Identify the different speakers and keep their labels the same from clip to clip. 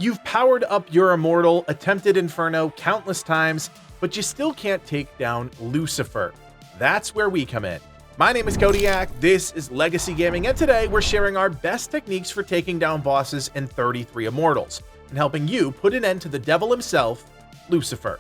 Speaker 1: You've powered up your Immortal, attempted Inferno countless times, but you still can't take down Lucifer. That's where we come in. My name is Kodiak, this is Legacy Gaming, and today we're sharing our best techniques for taking down bosses in 33 Immortals, and helping you put an end to the devil himself, Lucifer.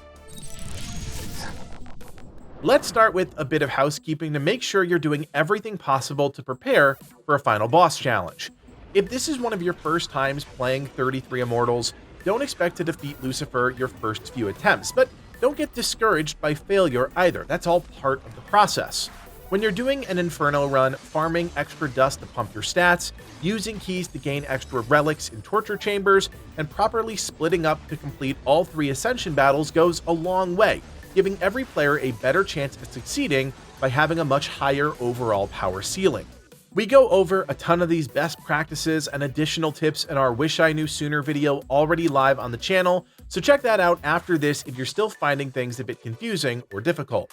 Speaker 1: Let's start with a bit of housekeeping to make sure you're doing everything possible to prepare for a final boss challenge. If this is one of your first times playing 33 Immortals, don't expect to defeat Lucifer your first few attempts, but don't get discouraged by failure either. That's all part of the process. When you're doing an Inferno run, farming extra dust to pump your stats, using keys to gain extra relics in torture chambers, and properly splitting up to complete all 3 Ascension battles goes a long way, giving every player a better chance of succeeding by having a much higher overall power ceiling. We go over a ton of these best practices and additional tips in our Wish I Knew Sooner video already live on the channel, so check that out after this if you're still finding things a bit confusing or difficult.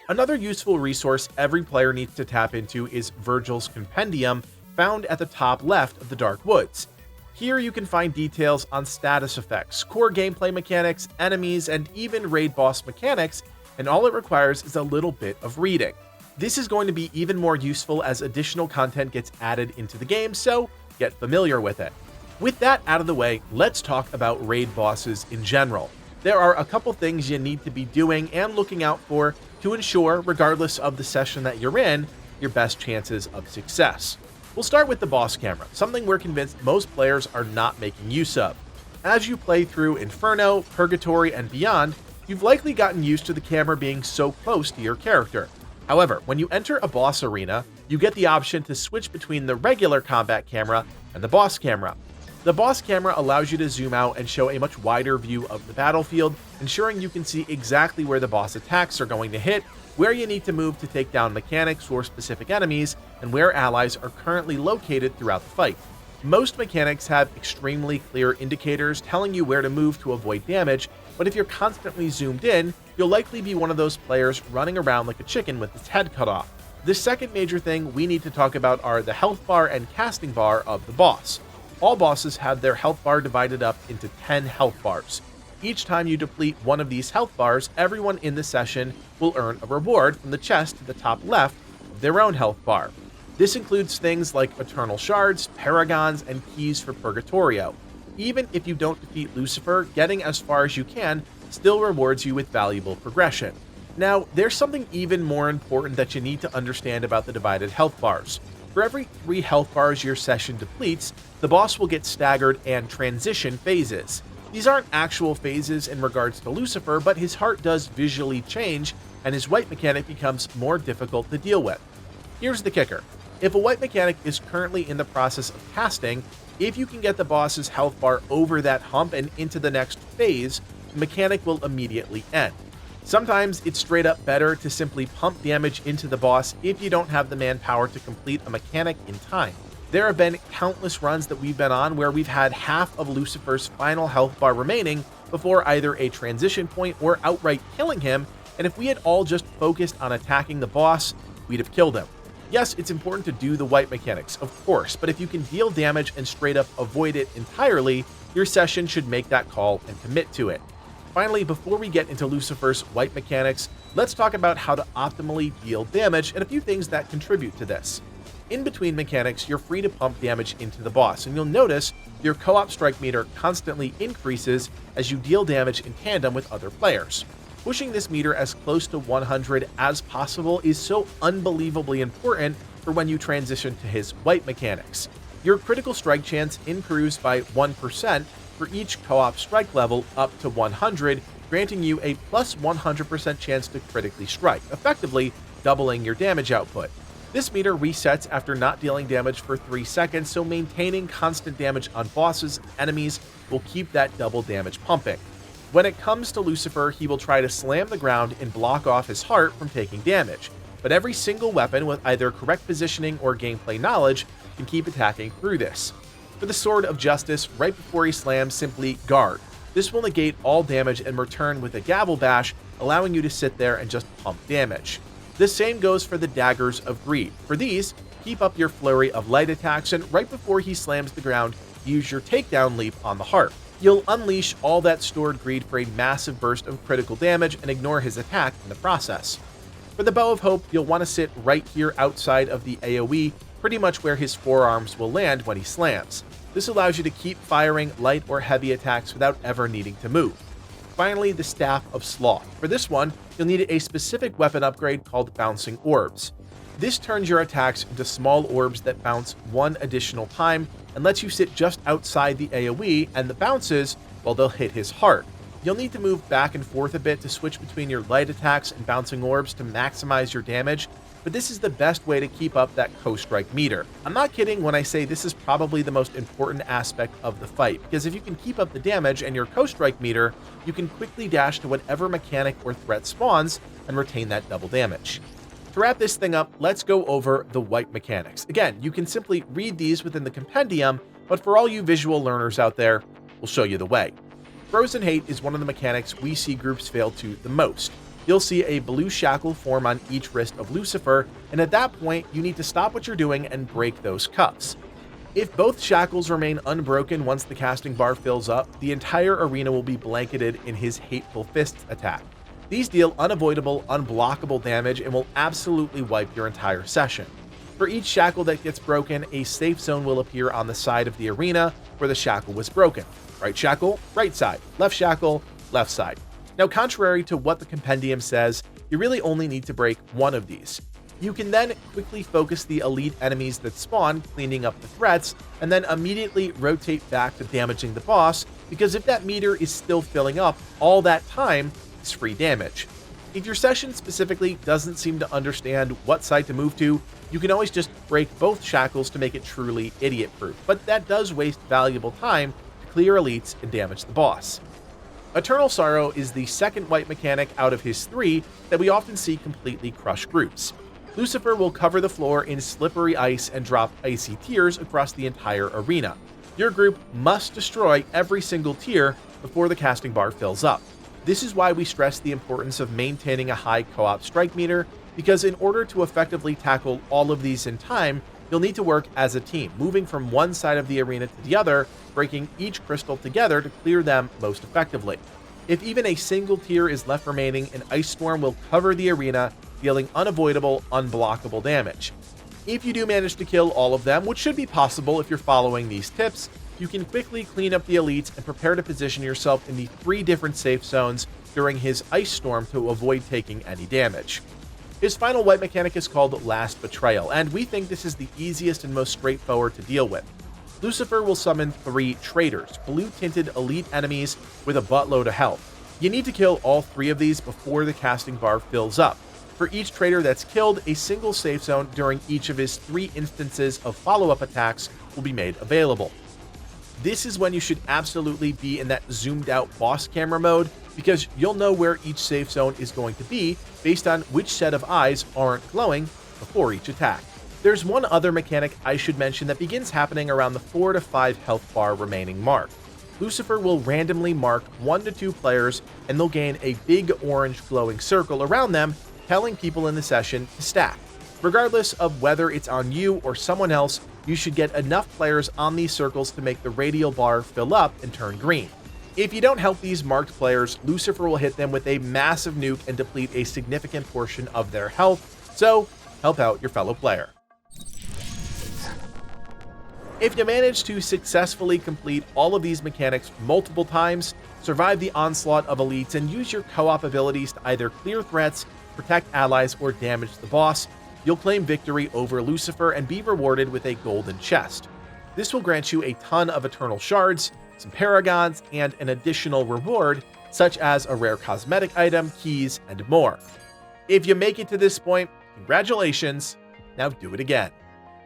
Speaker 1: Another useful resource every player needs to tap into is Virgil's Compendium, found at the top left of the Dark Woods. Here you can find details on status effects, core gameplay mechanics, enemies, and even raid boss mechanics, and all it requires is a little bit of reading. This is going to be even more useful as additional content gets added into the game, so get familiar with it. With that out of the way, let's talk about raid bosses in general. There are a couple things you need to be doing and looking out for to ensure, regardless of the session that you're in, your best chances of success. We'll start with the boss camera, something we're convinced most players are not making use of. As you play through Inferno, Purgatory, and beyond, you've likely gotten used to the camera being so close to your character. However, when you enter a boss arena, you get the option to switch between the regular combat camera and the boss camera. The boss camera allows you to zoom out and show a much wider view of the battlefield, ensuring you can see exactly where the boss attacks are going to hit, where you need to move to take down mechanics or specific enemies, and where allies are currently located throughout the fight. Most mechanics have extremely clear indicators telling you where to move to avoid damage, but if you're constantly zoomed in, you'll likely be one of those players running around like a chicken with its head cut off. The second major thing we need to talk about are the health bar and casting bar of the boss. All bosses have their health bar divided up into 10 health bars. Each time you deplete one of these health bars, everyone in the session will earn a reward from the chest to the top left of their own health bar. This includes things like Eternal Shards, Paragons, and keys for Purgatorio. Even if you don't defeat Lucifer, getting as far as you can still rewards you with valuable progression. Now, there's something even more important that you need to understand about the divided health bars. For every 3 health bars your session depletes, the boss will get staggered and transition phases. These aren't actual phases in regards to Lucifer, but his heart does visually change, and his wipe mechanic becomes more difficult to deal with. Here's the kicker. If a wipe mechanic is currently in the process of casting, if you can get the boss's health bar over that hump and into the next phase, the mechanic will immediately end. Sometimes it's straight up better to simply pump damage into the boss if you don't have the manpower to complete a mechanic in time. There have been countless runs that we've been on where we've had half of Lucifer's final health bar remaining before either a transition point or outright killing him, and if we had all just focused on attacking the boss, we'd have killed him. Yes, it's important to do the wipe mechanics, of course, but if you can deal damage and straight up avoid it entirely, your session should make that call and commit to it. Finally, before we get into Lucifer's wipe mechanics, let's talk about how to optimally deal damage and a few things that contribute to this. In between mechanics, you're free to pump damage into the boss, and you'll notice your co-op strike meter constantly increases as you deal damage in tandem with other players. Pushing this meter as close to 100 as possible is so unbelievably important for when you transition to his wipe mechanics. Your critical strike chance improves by 1% for each co-op strike level up to 100, granting you a plus 100% chance to critically strike, effectively doubling your damage output. This meter resets after not dealing damage for 3 seconds, so maintaining constant damage on bosses and enemies will keep that double damage pumping. When it comes to Lucifer, he will try to slam the ground and block off his heart from taking damage, but every single weapon with either correct positioning or gameplay knowledge can keep attacking through this. For the Sword of Justice, right before he slams, simply guard. This will negate all damage and return with a gavel bash, allowing you to sit there and just pump damage. The same goes for the Daggers of Greed. For these, keep up your flurry of light attacks, and right before he slams the ground, use your takedown leap on the heart. You'll unleash all that stored greed for a massive burst of critical damage and ignore his attack in the process. For the Bow of Hope, you'll want to sit right here outside of the AoE, pretty much where his forearms will land when he slams. This allows you to keep firing light or heavy attacks without ever needing to move. Finally, the Staff of Sloth. For this one, you'll need a specific weapon upgrade called Bouncing Orbs. This turns your attacks into small orbs that bounce one additional time and lets you sit just outside the AoE and the bounces, well, they'll hit his heart. You'll need to move back and forth a bit to switch between your light attacks and bouncing orbs to maximize your damage, but this is the best way to keep up that co-strike meter. I'm not kidding when I say this is probably the most important aspect of the fight, because if you can keep up the damage and your co-strike meter, you can quickly dash to whatever mechanic or threat spawns and retain that double damage. To wrap this thing up, let's go over the wipe mechanics. Again, you can simply read these within the Compendium, but for all you visual learners out there, we'll show you the way. Frozen Hate is one of the mechanics we see groups fail to the most. You'll see a blue shackle form on each wrist of Lucifer, and at that point, you need to stop what you're doing and break those cuffs. If both shackles remain unbroken once the casting bar fills up, the entire arena will be blanketed in his Hateful Fists attack. These deal unavoidable, unblockable damage and will absolutely wipe your entire session. For each shackle that gets broken, a safe zone will appear on the side of the arena where the shackle was broken. Right shackle, right side. Left shackle, left side. Now, contrary to what the Compendium says, you really only need to break one of these. You can then quickly focus the elite enemies that spawn, cleaning up the threats, and then immediately rotate back to damaging the boss, because if that meter is still filling up all that time, it's free damage. If your session specifically doesn't seem to understand what side to move to, you can always just break both shackles to make it truly idiot-proof, but that does waste valuable time to clear elites and damage the boss. Eternal Sorrow is the second wipe mechanic out of his three that we often see completely crush groups. Lucifer will cover the floor in slippery ice and drop icy tears across the entire arena. Your group must destroy every single tier before the casting bar fills up. This is why we stress the importance of maintaining a high co-op strike meter, because in order to effectively tackle all of these in time, you'll need to work as a team, moving from one side of the arena to the other, breaking each crystal together to clear them most effectively. If even a single tier is left remaining, an ice storm will cover the arena, dealing unavoidable, unblockable damage. If you do manage to kill all of them, which should be possible if you're following these tips, you can quickly clean up the elites and prepare to position yourself in the 3 different safe zones during his ice storm to avoid taking any damage. His final wipe mechanic is called Last Betrayal, and we think this is the easiest and most straightforward to deal with. Lucifer will summon 3 traitors, blue-tinted elite enemies with a buttload of health. You need to kill all 3 of these before the casting bar fills up. For each traitor that's killed, a single safe zone during each of his 3 instances of follow-up attacks will be made available. This is when you should absolutely be in that zoomed out boss camera mode, because you'll know where each safe zone is going to be based on which set of eyes aren't glowing before each attack. There's one other mechanic I should mention that begins happening around the 4 to 5 health bar remaining mark. Lucifer will randomly mark 1 to 2 players, and they'll gain a big orange glowing circle around them, telling people in the session to stack. Regardless of whether it's on you or someone else, you should get enough players on these circles to make the radial bar fill up and turn green. If you don't help these marked players, Lucifer will hit them with a massive nuke and deplete a significant portion of their health, so help out your fellow player. If you manage to successfully complete all of these mechanics multiple times, survive the onslaught of elites, and use your co-op abilities to either clear threats, protect allies, or damage the boss, you'll claim victory over Lucifer and be rewarded with a golden chest. This will grant you a ton of eternal shards, some paragons, and an additional reward, such as a rare cosmetic item, keys, and more. If you make it to this point, congratulations, now do it again.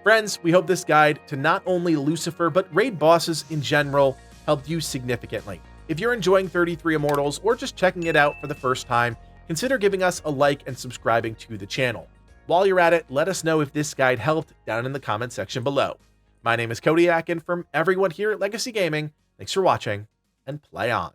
Speaker 1: Friends, we hope this guide to not only Lucifer, but raid bosses in general helped you significantly. If you're enjoying 33 Immortals or just checking it out for the first time, consider giving us a like and subscribing to the channel. While you're at it, let us know if this guide helped down in the comment section below. My name is Kodiak, and from everyone here at Legacy Gaming, thanks for watching, and play on.